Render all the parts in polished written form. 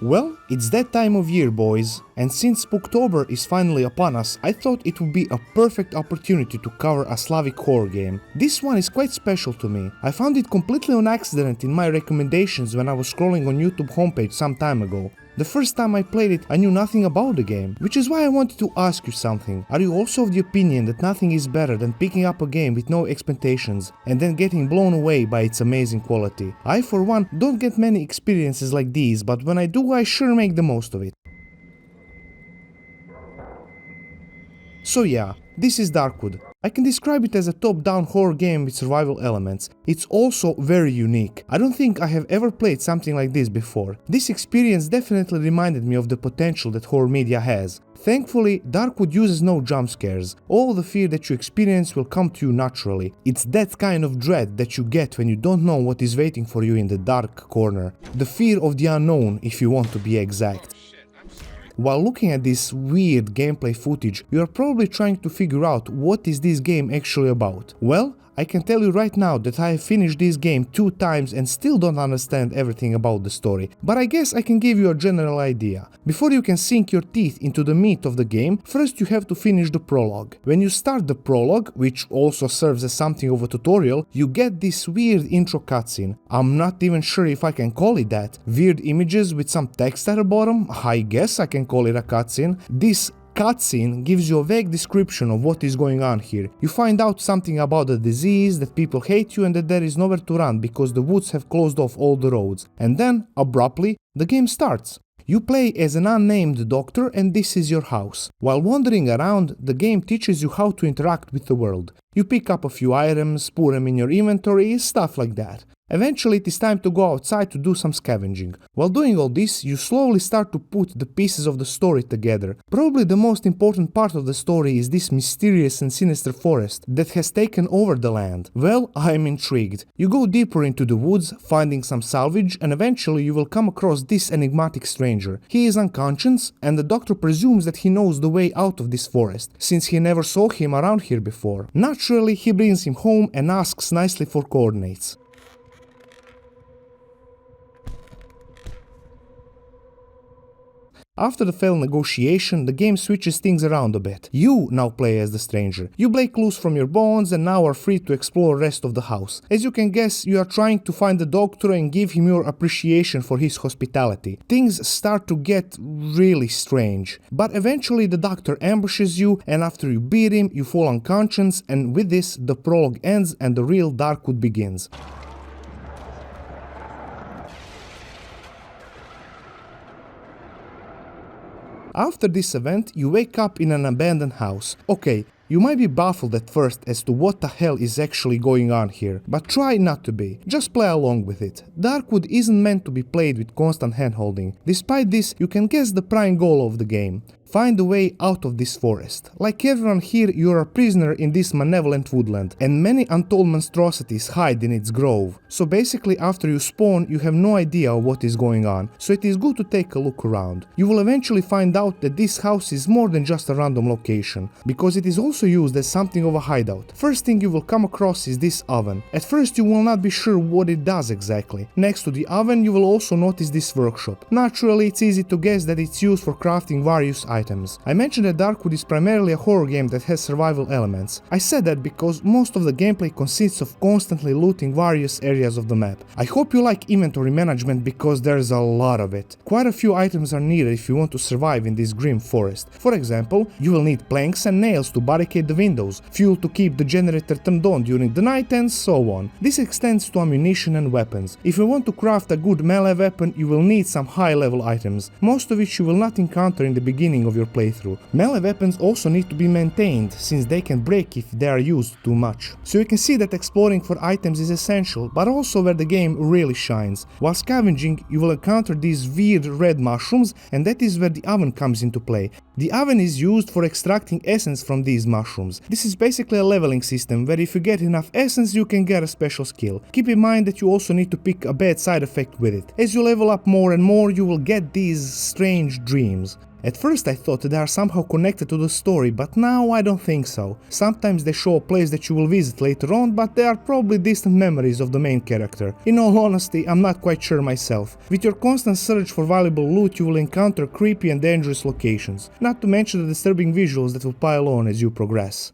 Well, it's that time of year, boys, and since Spooktober is finally upon us, I thought it would be a perfect opportunity to cover a Slavic horror game. This one is quite special to me. I found it completely on accident in my recommendations when I was scrolling on YouTube homepage some time ago. The first time I played it, I knew nothing about the game, which is why I wanted to ask you something. Are you also of the opinion that nothing is better than picking up a game with no expectations and then getting blown away by its amazing quality? I, for one, don't get many experiences like these, but when I do, I sure make the most of it. So yeah, this is Darkwood. I can describe it as a top-down horror game with survival elements. It's also very unique. I don't think I have ever played something like this before. This experience definitely reminded me of the potential that horror media has. Thankfully, Darkwood uses no jump scares. All the fear that you experience will come to you naturally. It's that kind of dread that you get when you don't know what is waiting for you in the dark corner. The fear of the unknown, if you want to be exact. While looking at this weird gameplay footage, you are probably trying to figure out what is this game actually about. Well, I can tell you right now that I have finished this game 2 times and still don't understand everything about the story, but I guess I can give you a general idea. Before you can sink your teeth into the meat of the game, first you have to finish the prologue. When you start the prologue, which also serves as something of a tutorial, you get this weird intro cutscene. I'm not even sure if I can call it that. Weird images with some text at the bottom? I guess I can call it a cutscene. This cutscene gives you a vague description of what is going on here. You find out something about the disease, that people hate you and that there is nowhere to run because the woods have closed off all the roads. And then, abruptly, the game starts. You play as an unnamed doctor and this is your house. While wandering around, the game teaches you how to interact with the world. You pick up a few items, put them in your inventory, stuff like that. Eventually it is time to go outside to do some scavenging. While doing all this, you slowly start to put the pieces of the story together. Probably the most important part of the story is this mysterious and sinister forest that has taken over the land. Well, I am intrigued. You go deeper into the woods, finding some salvage, and eventually you will come across this enigmatic stranger. He is unconscious, and the doctor presumes that he knows the way out of this forest, since he never saw him around here before. Naturally, he brings him home and asks nicely for coordinates. After the failed negotiation, the game switches things around a bit. You now play as the stranger. You break loose from your bonds and now are free to explore the rest of the house. As you can guess, you are trying to find the doctor and give him your appreciation for his hospitality. Things start to get really strange. But eventually the doctor ambushes you, and after you beat him, you fall unconscious, and with this, the prologue ends and the real Darkwood begins. After this event, you wake up in an abandoned house. Okay, you might be baffled at first as to what the hell is actually going on here, but try not to be. Just play along with it. Darkwood isn't meant to be played with constant handholding. Despite this, you can guess the prime goal of the game. Find a way out of this forest. Like everyone here, you are a prisoner in this malevolent woodland, and many untold monstrosities hide in its grove. So basically, after you spawn, you have no idea what is going on, so it is good to take a look around. You will eventually find out that this house is more than just a random location, because it is also used as something of a hideout. First thing you will come across is this oven. At first you will not be sure what it does exactly. Next to the oven you will also notice this workshop. Naturally, it's easy to guess that it's used for crafting various items. I mentioned that Darkwood is primarily a horror game that has survival elements. I said that because most of the gameplay consists of constantly looting various areas of the map. I hope you like inventory management because there's a lot of it. Quite a few items are needed if you want to survive in this grim forest. For example, you will need planks and nails to barricade the windows, fuel to keep the generator turned on during the night, and so on. This extends to ammunition and weapons. If you want to craft a good melee weapon, you will need some high-level items, most of which you will not encounter in the beginning of your playthrough. Melee weapons also need to be maintained, since they can break if they are used too much. So you can see that exploring for items is essential, but also where the game really shines. While scavenging, you will encounter these weird red mushrooms, and that is where the oven comes into play. The oven is used for extracting essence from these mushrooms. This is basically a leveling system where if you get enough essence you can get a special skill. Keep in mind that you also need to pick a bad side effect with it. As you level up more and more you will get these strange dreams. At first I thought they are somehow connected to the story, but now I don't think so. Sometimes they show a place that you will visit later on, but they are probably distant memories of the main character. In all honesty, I'm not quite sure myself. With your constant search for valuable loot, you will encounter creepy and dangerous locations, not to mention the disturbing visuals that will pile on as you progress.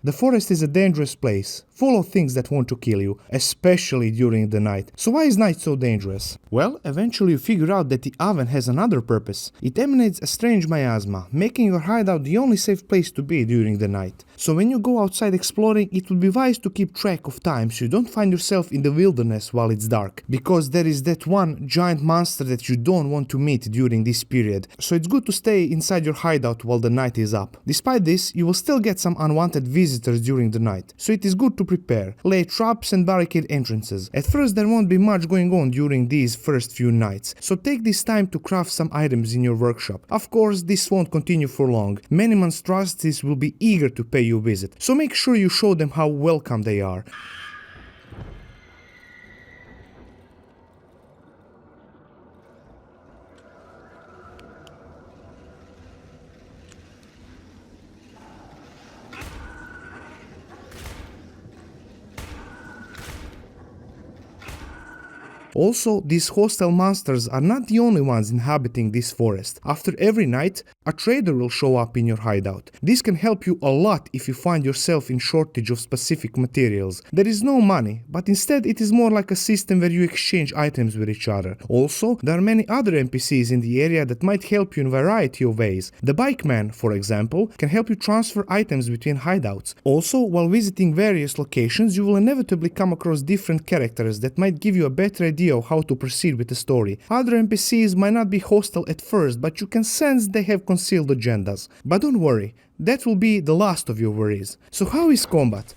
The forest is a dangerous place, full of things that want to kill you, especially during the night. So why is night so dangerous? Well, eventually you figure out that the oven has another purpose. It emanates a strange miasma, making your hideout the only safe place to be during the night. So when you go outside exploring, it would be wise to keep track of time so you don't find yourself in the wilderness while it's dark, because there is that one giant monster that you don't want to meet during this period. So it's good to stay inside your hideout while the night is up. Despite this, you will still get some unwanted visitors during the night, so it is good to prepare, lay traps and barricade entrances. At first there won't be much going on during these first few nights, so take this time to craft some items in your workshop. Of course, this won't continue for long. Many monstrosities will be eager to pay you a visit, so make sure you show them how welcome they are. Also, these hostile monsters are not the only ones inhabiting this forest. After every night, a trader will show up in your hideout. This can help you a lot if you find yourself in shortage of specific materials. There is no money, but instead it is more like a system where you exchange items with each other. Also, there are many other NPCs in the area that might help you in a variety of ways. The bike man, for example, can help you transfer items between hideouts. Also, while visiting various locations, you will inevitably come across different characters that might give you a better idea of how to proceed with the story. Other NPCs might not be hostile at first, but you can sense they have concealed agendas. But don't worry, that will be the last of your worries. So how is combat?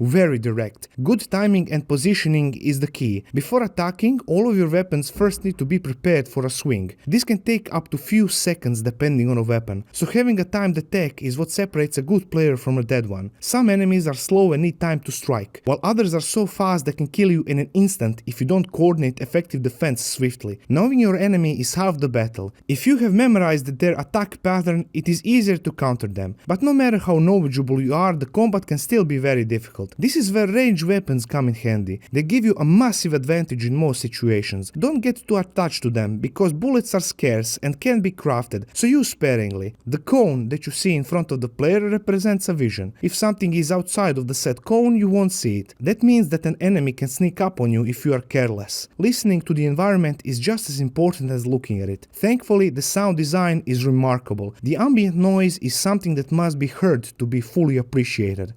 Very direct. Good timing and positioning is the key. Before attacking, all of your weapons first need to be prepared for a swing. This can take up to few seconds depending on a weapon, so having a timed attack is what separates a good player from a dead one. Some enemies are slow and need time to strike, while others are so fast they can kill you in an instant if you don't coordinate effective defense swiftly. Knowing your enemy is half the battle. If you have memorized their attack pattern, it is easier to counter them. But no matter how knowledgeable you are, the combat can still be very difficult. This is where ranged weapons come in handy. They give you a massive advantage in most situations. Don't get too attached to them, because bullets are scarce and can be crafted, so use sparingly. The cone that you see in front of the player represents a vision. If something is outside of the set cone, you won't see it. That means that an enemy can sneak up on you if you are careless. Listening to the environment is just as important as looking at it. Thankfully, the sound design is remarkable. The ambient noise is something that must be heard to be fully appreciated.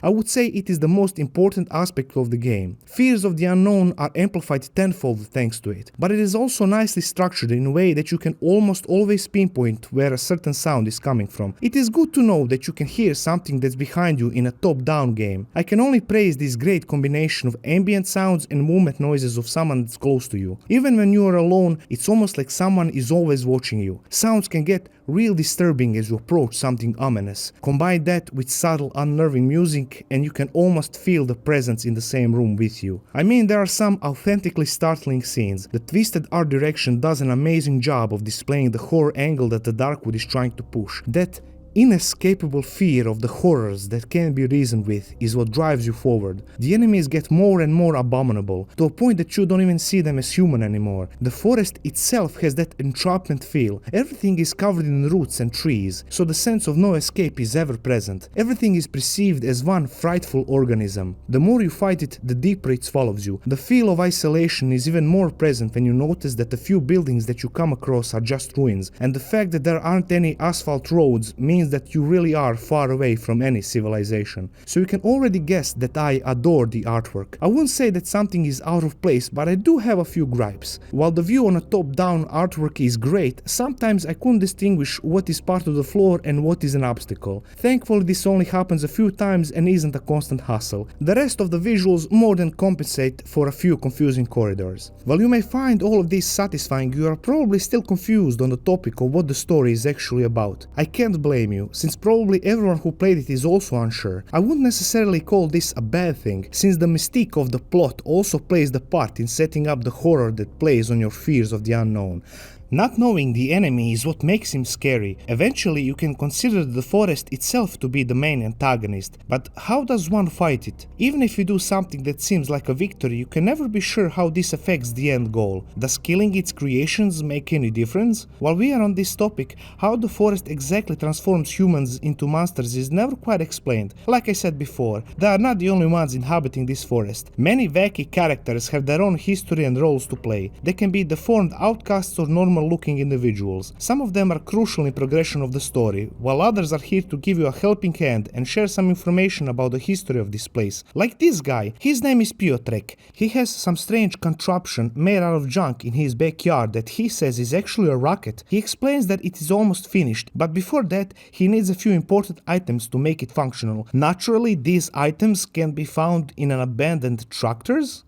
I would say it is the most important aspect of the game. Fears of the unknown are amplified tenfold thanks to it, but it is also nicely structured in a way that you can almost always pinpoint where a certain sound is coming from. It is good to know that you can hear something that's behind you in a top-down game. I can only praise this great combination of ambient sounds and movement noises of someone that's close to you. Even when you are alone, it's almost like someone is always watching you. Sounds can get real disturbing as you approach something ominous. Combine that with subtle, unnerving music and you can almost feel the presence in the same room with you. I mean, there are some authentically startling scenes. The twisted art direction does an amazing job of displaying the horror angle that the Darkwood is trying to push. That inescapable fear of the horrors that can't be reasoned with is what drives you forward. The enemies get more and more abominable, to a point that you don't even see them as human anymore. The forest itself has that entrapment feel. Everything is covered in roots and trees, so the sense of no escape is ever present. Everything is perceived as one frightful organism. The more you fight it, the deeper it swallows you. The feel of isolation is even more present when you notice that the few buildings that you come across are just ruins, and the fact that there aren't any asphalt roads means means that you really are far away from any civilization. So you can already guess that I adore the artwork. I wouldn't say that something is out of place, but I do have a few gripes. While the view on a top-down artwork is great, sometimes I couldn't distinguish what is part of the floor and what is an obstacle. Thankfully this only happens a few times and isn't a constant hassle. The rest of the visuals more than compensate for a few confusing corridors. While you may find all of this satisfying, you are probably still confused on the topic of what the story is actually about. I can't blame you, since probably everyone who played it is also unsure. I wouldn't necessarily call this a bad thing, since the mystique of the plot also plays the part in setting up the horror that plays on your fears of the unknown. Not knowing the enemy is what makes him scary. Eventually you can consider the forest itself to be the main antagonist, but how does one fight it? Even if you do something that seems like a victory, you can never be sure how this affects the end goal. Does killing its creations make any difference? While we are on this topic, how the forest exactly transforms humans into monsters is never quite explained. Like I said before, they are not the only ones inhabiting this forest. Many wacky characters have their own history and roles to play. They can be deformed outcasts or normal looking individuals. Some of them are crucial in progression of the story, while others are here to give you a helping hand and share some information about the history of this place. Like this guy, his name is Piotrek. He has some strange contraption made out of junk in his backyard that he says is actually a rocket. He explains that it is almost finished, but before that he needs a few important items to make it functional. Naturally, these items can be found in an abandoned tractors?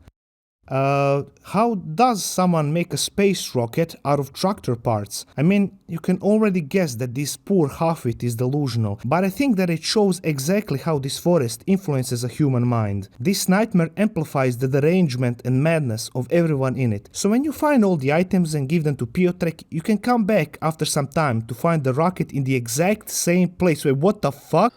How does someone make a space rocket out of tractor parts? I mean, you can already guess that this poor half-wit is delusional, but I think that it shows exactly how this forest influences a human mind. This nightmare amplifies the derangement and madness of everyone in it. So when you find all the items and give them to Piotrek, you can come back after some time to find the rocket in the exact same place. Wait, what the fuck?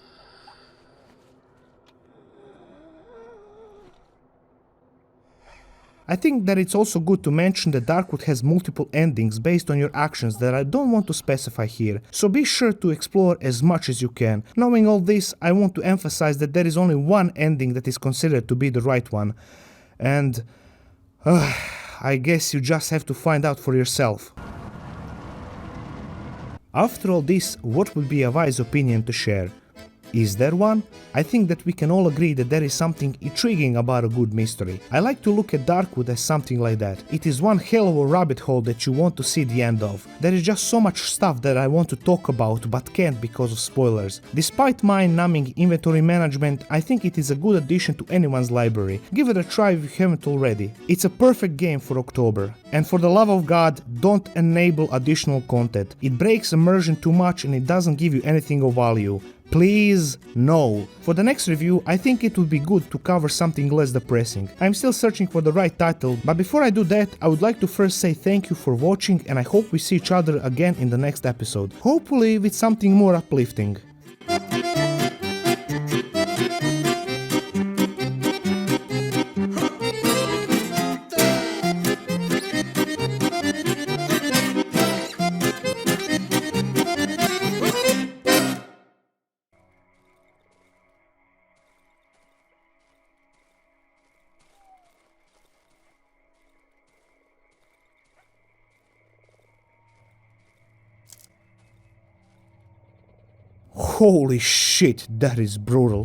I think that it's also good to mention that Darkwood has multiple endings based on your actions that I don't want to specify here, so be sure to explore as much as you can. Knowing all this, I want to emphasize that there is only one ending that is considered to be the right one, and I guess you just have to find out for yourself. After all this, what would be a wise opinion to share? Is there one? I think that we can all agree that there is something intriguing about a good mystery. I like to look at Darkwood as something like that. It is one hell of a rabbit hole that you want to see the end of. There is just so much stuff that I want to talk about but can't because of spoilers. Despite mind-numbing inventory management, I think it is a good addition to anyone's library. Give it a try if you haven't already. It's a perfect game for October. And for the love of God, don't enable additional content. It breaks immersion too much and it doesn't give you anything of value. Please, no. For the next review, I think it would be good to cover something less depressing. I'm still searching for the right title, but before I do that, I would like to first say thank you for watching and I hope we see each other again in the next episode. Hopefully with something more uplifting. Holy shit, that is brutal.